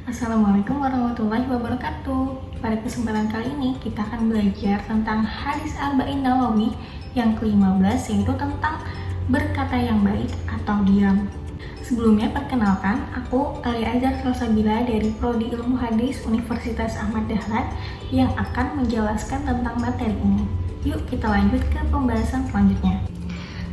Assalamualaikum warahmatullahi wabarakatuh. Pada kesempatan kali ini kita akan belajar tentang hadis Arba'in Nawawi yang ke-15, yaitu tentang berkata yang baik atau diam. Sebelumnya perkenalkan, aku Alia Azhar Salsabila dari Prodi Ilmu Hadis Universitas Ahmad Dahlan yang akan menjelaskan tentang materi ini. Yuk kita lanjut ke pembahasan selanjutnya.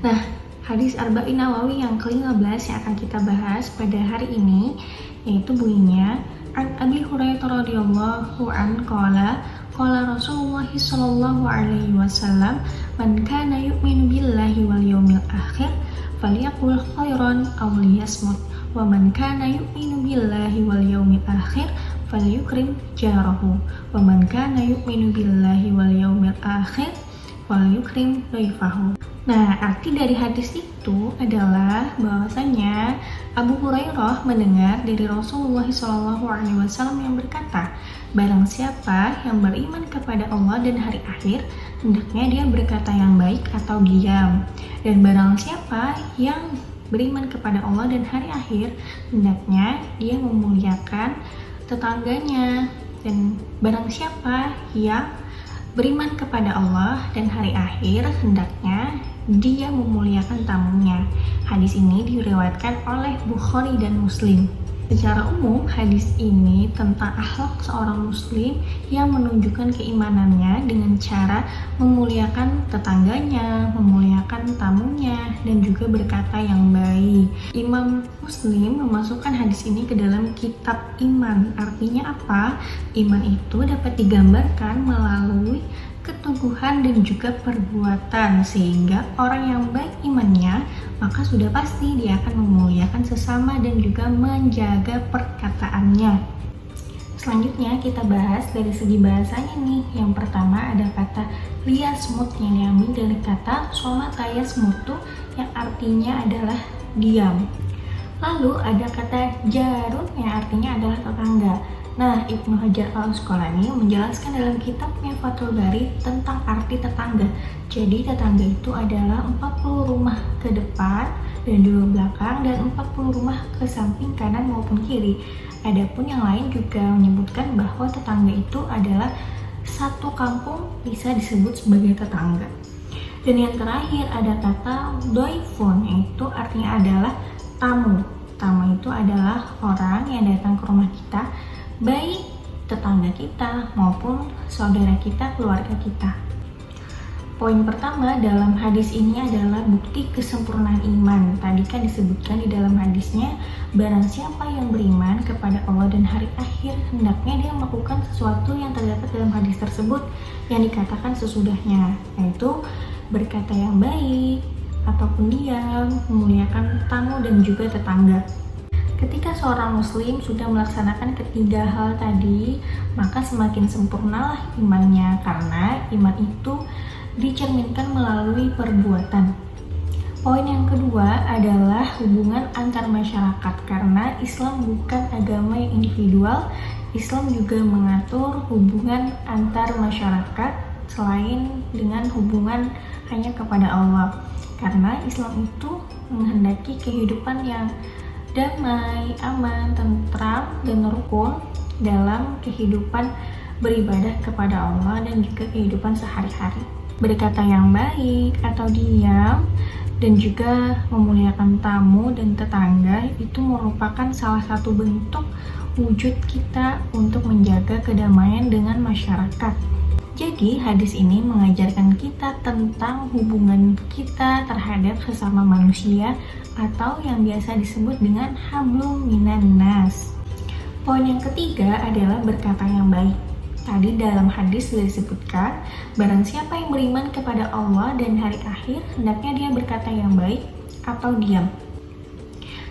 Nah, hadis Arba'in Nawawi yang ke-15 yang akan kita bahas pada hari ini yaitu bunyinya An Abi Hurairah radhiyallahu an qala Rasulullah sallallahu alaihi wasallam man kana yu'minu billahi wal yawmil akhir falyaqul khairan aw liyasmut wa man kana yu'minu billahi wal yawmil akhir falyukrim jarahu wa man kana yu'minu billahi wal yawmil akhir falyukrim dhaifahu. Nah, arti dari hadis itu adalah bahwasanya Abu Hurairah mendengar dari Rasulullah SAW yang berkata, barang siapa yang beriman kepada Allah dan hari akhir, hendaknya dia berkata yang baik atau diam. Dan barang siapa yang beriman kepada Allah dan hari akhir, hendaknya dia memuliakan tetangganya. Dan barang siapa yang beriman kepada Allah dan hari akhir, hendaknya dia memuliakan tamunya. Hadis ini diriwayatkan oleh Bukhari dan Muslim. Secara umum, hadis ini tentang akhlak seorang muslim yang menunjukkan keimanannya dengan cara memuliakan tetangganya, memuliakan tamunya, dan juga berkata yang baik. Imam Muslim memasukkan hadis ini ke dalam kitab iman. Artinya apa? Iman itu dapat digambarkan melalui keteguhan dan juga perbuatan, sehingga orang yang baik imannya maka sudah pasti dia akan memuliakan sesama dan juga menjaga perkataannya. Selanjutnya kita bahas dari segi bahasanya nih. Yang pertama ada kata liyasmut yang diambil dari kata somata yasmutu yang artinya adalah diam. Lalu ada kata jarun yang artinya adalah tetangga. Nah, Ibnu Hajar al-Asqalani menjelaskan dalam kitabnya Fathul Bari tentang arti tetangga. Jadi tetangga itu adalah 40 rumah ke depan dan 2 belakang dan 40 rumah ke samping kanan maupun kiri. Adapun yang lain juga menyebutkan bahwa tetangga itu adalah satu kampung bisa disebut sebagai tetangga. Dan yang terakhir ada kata doifun, yaitu artinya adalah tamu. Tamu itu adalah orang yang datang ke rumah kita, baik tetangga kita maupun saudara kita, keluarga kita. Poin pertama dalam hadis ini adalah bukti kesempurnaan iman. Tadi kan disebutkan di dalam hadisnya, barang siapa yang beriman kepada Allah dan hari akhir, hendaknya dia melakukan sesuatu yang terdapat dalam hadis tersebut yang dikatakan sesudahnya, yaitu berkata yang baik ataupun diam, memuliakan tamu dan juga tetangga. Ketika seorang muslim sudah melaksanakan ketiga hal tadi, maka semakin sempurnalah imannya, karena iman itu dicerminkan melalui perbuatan. Poin yang kedua adalah hubungan antar masyarakat, karena Islam bukan agama yang individual. Islam juga mengatur hubungan antar masyarakat selain dengan hubungan hanya kepada Allah, karena Islam itu menghendaki kehidupan yang damai, aman, tentram, dan rukun dalam kehidupan beribadah kepada Allah dan juga kehidupan sehari-hari. Berkata yang baik atau diam dan juga memuliakan tamu dan tetangga itu merupakan salah satu bentuk wujud kita untuk menjaga kedamaian dengan masyarakat. Jadi hadis ini mengajarkan kita tentang hubungan kita terhadap sesama manusia atau yang biasa disebut dengan hablum minan nas. Poin yang ketiga adalah berkata yang baik. Tadi dalam hadis sudah disebutkan, barang siapa yang beriman kepada Allah dan hari akhir, hendaknya dia berkata yang baik atau diam.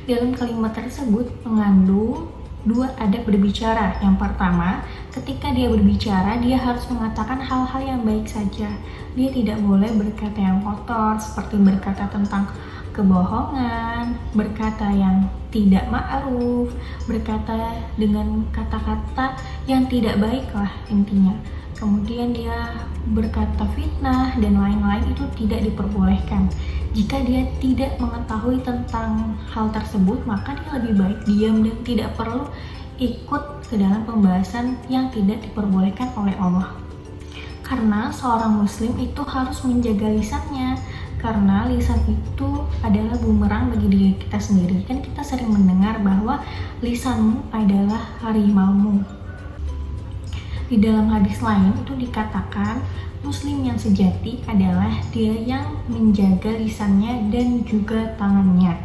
Dalam kalimat tersebut mengandung 2 adab berbicara. Yang pertama, ketika dia berbicara, dia harus mengatakan hal-hal yang baik saja. Dia tidak boleh berkata yang kotor, seperti berkata tentang kebohongan, berkata yang tidak ma'ruf, berkata dengan kata-kata yang tidak baik lah intinya. Kemudian dia berkata fitnah dan lain-lain, itu tidak diperbolehkan. Jika dia tidak mengetahui tentang hal tersebut, maka dia lebih baik diam dan tidak perlu ikut ke dalam pembahasan yang tidak diperbolehkan oleh Allah. Karena seorang muslim itu harus menjaga lisannya, karena lisan itu adalah bumerang bagi diri kita sendiri. Kan kita sering mendengar bahwa lisanmu adalah harimaumu. Di dalam hadis lain itu dikatakan muslim yang sejati adalah dia yang menjaga lisannya dan juga tangannya,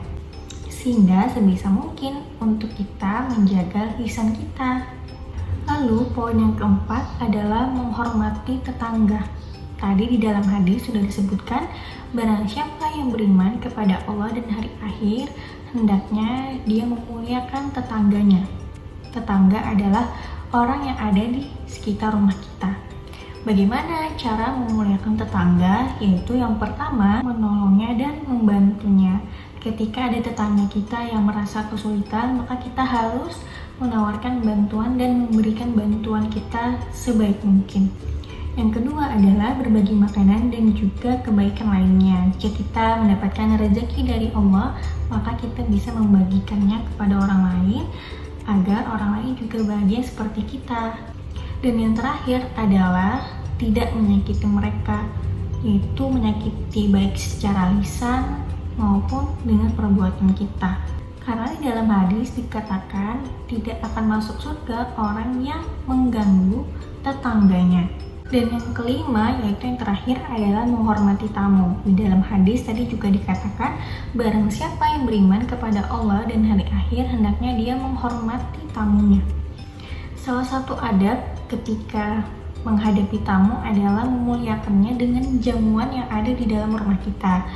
sehingga sebisa mungkin untuk kita menjaga lisan kita. Lalu poin yang keempat adalah menghormati tetangga. Tadi di dalam hadis sudah disebutkan, barang siapa yang beriman kepada Allah dan hari akhir, hendaknya dia memuliakan tetangganya. Tetangga adalah orang yang ada di sekitar rumah kita. Bagaimana cara memuliakan tetangga? Yaitu yang pertama, menolongnya dan membantunya. Ketika ada tetangga kita yang merasa kesulitan, maka kita harus menawarkan bantuan dan memberikan bantuan kita sebaik mungkin. Yang kedua adalah berbagi makanan dan juga kebaikan lainnya. Jika kita mendapatkan rezeki dari Allah, maka kita bisa membagikannya kepada orang lain agar orang lain juga bahagia seperti kita. Dan yang terakhir adalah tidak menyakiti mereka, yaitu menyakiti baik secara lisan maupun dengan perbuatan kita. Karena di dalam hadis dikatakan tidak akan masuk surga orang yang mengganggu tetangganya. Dan yang kelima, yaitu yang terakhir adalah menghormati tamu. Di dalam hadis tadi juga dikatakan, barang siapa yang beriman kepada Allah dan hari akhir, hendaknya dia menghormati tamunya. Salah satu adab ketika menghadapi tamu adalah memuliakannya dengan jamuan yang ada di dalam rumah kita.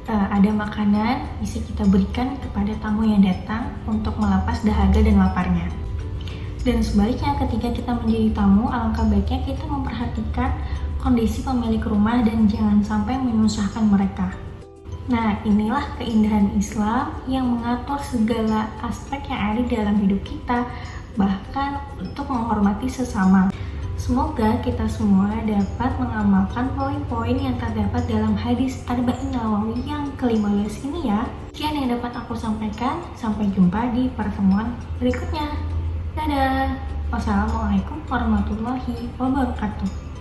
Ada makanan bisa kita berikan kepada tamu yang datang untuk melepas dahaga dan laparnya. Dan sebaliknya, ketika kita menjadi tamu, alangkah baiknya kita memperhatikan kondisi pemilik rumah dan jangan sampai menyusahkan mereka. Nah, inilah keindahan Islam yang mengatur segala aspek yang ada dalam hidup kita, bahkan untuk menghormati sesama. Semoga kita semua dapat mengamalkan poin-poin yang terdapat dalam hadis Arba'in Nawawi yang ke-15 ini ya. Sekian yang dapat aku sampaikan, sampai jumpa di pertemuan berikutnya. Dadah. Wassalamualaikum warahmatullahi wabarakatuh.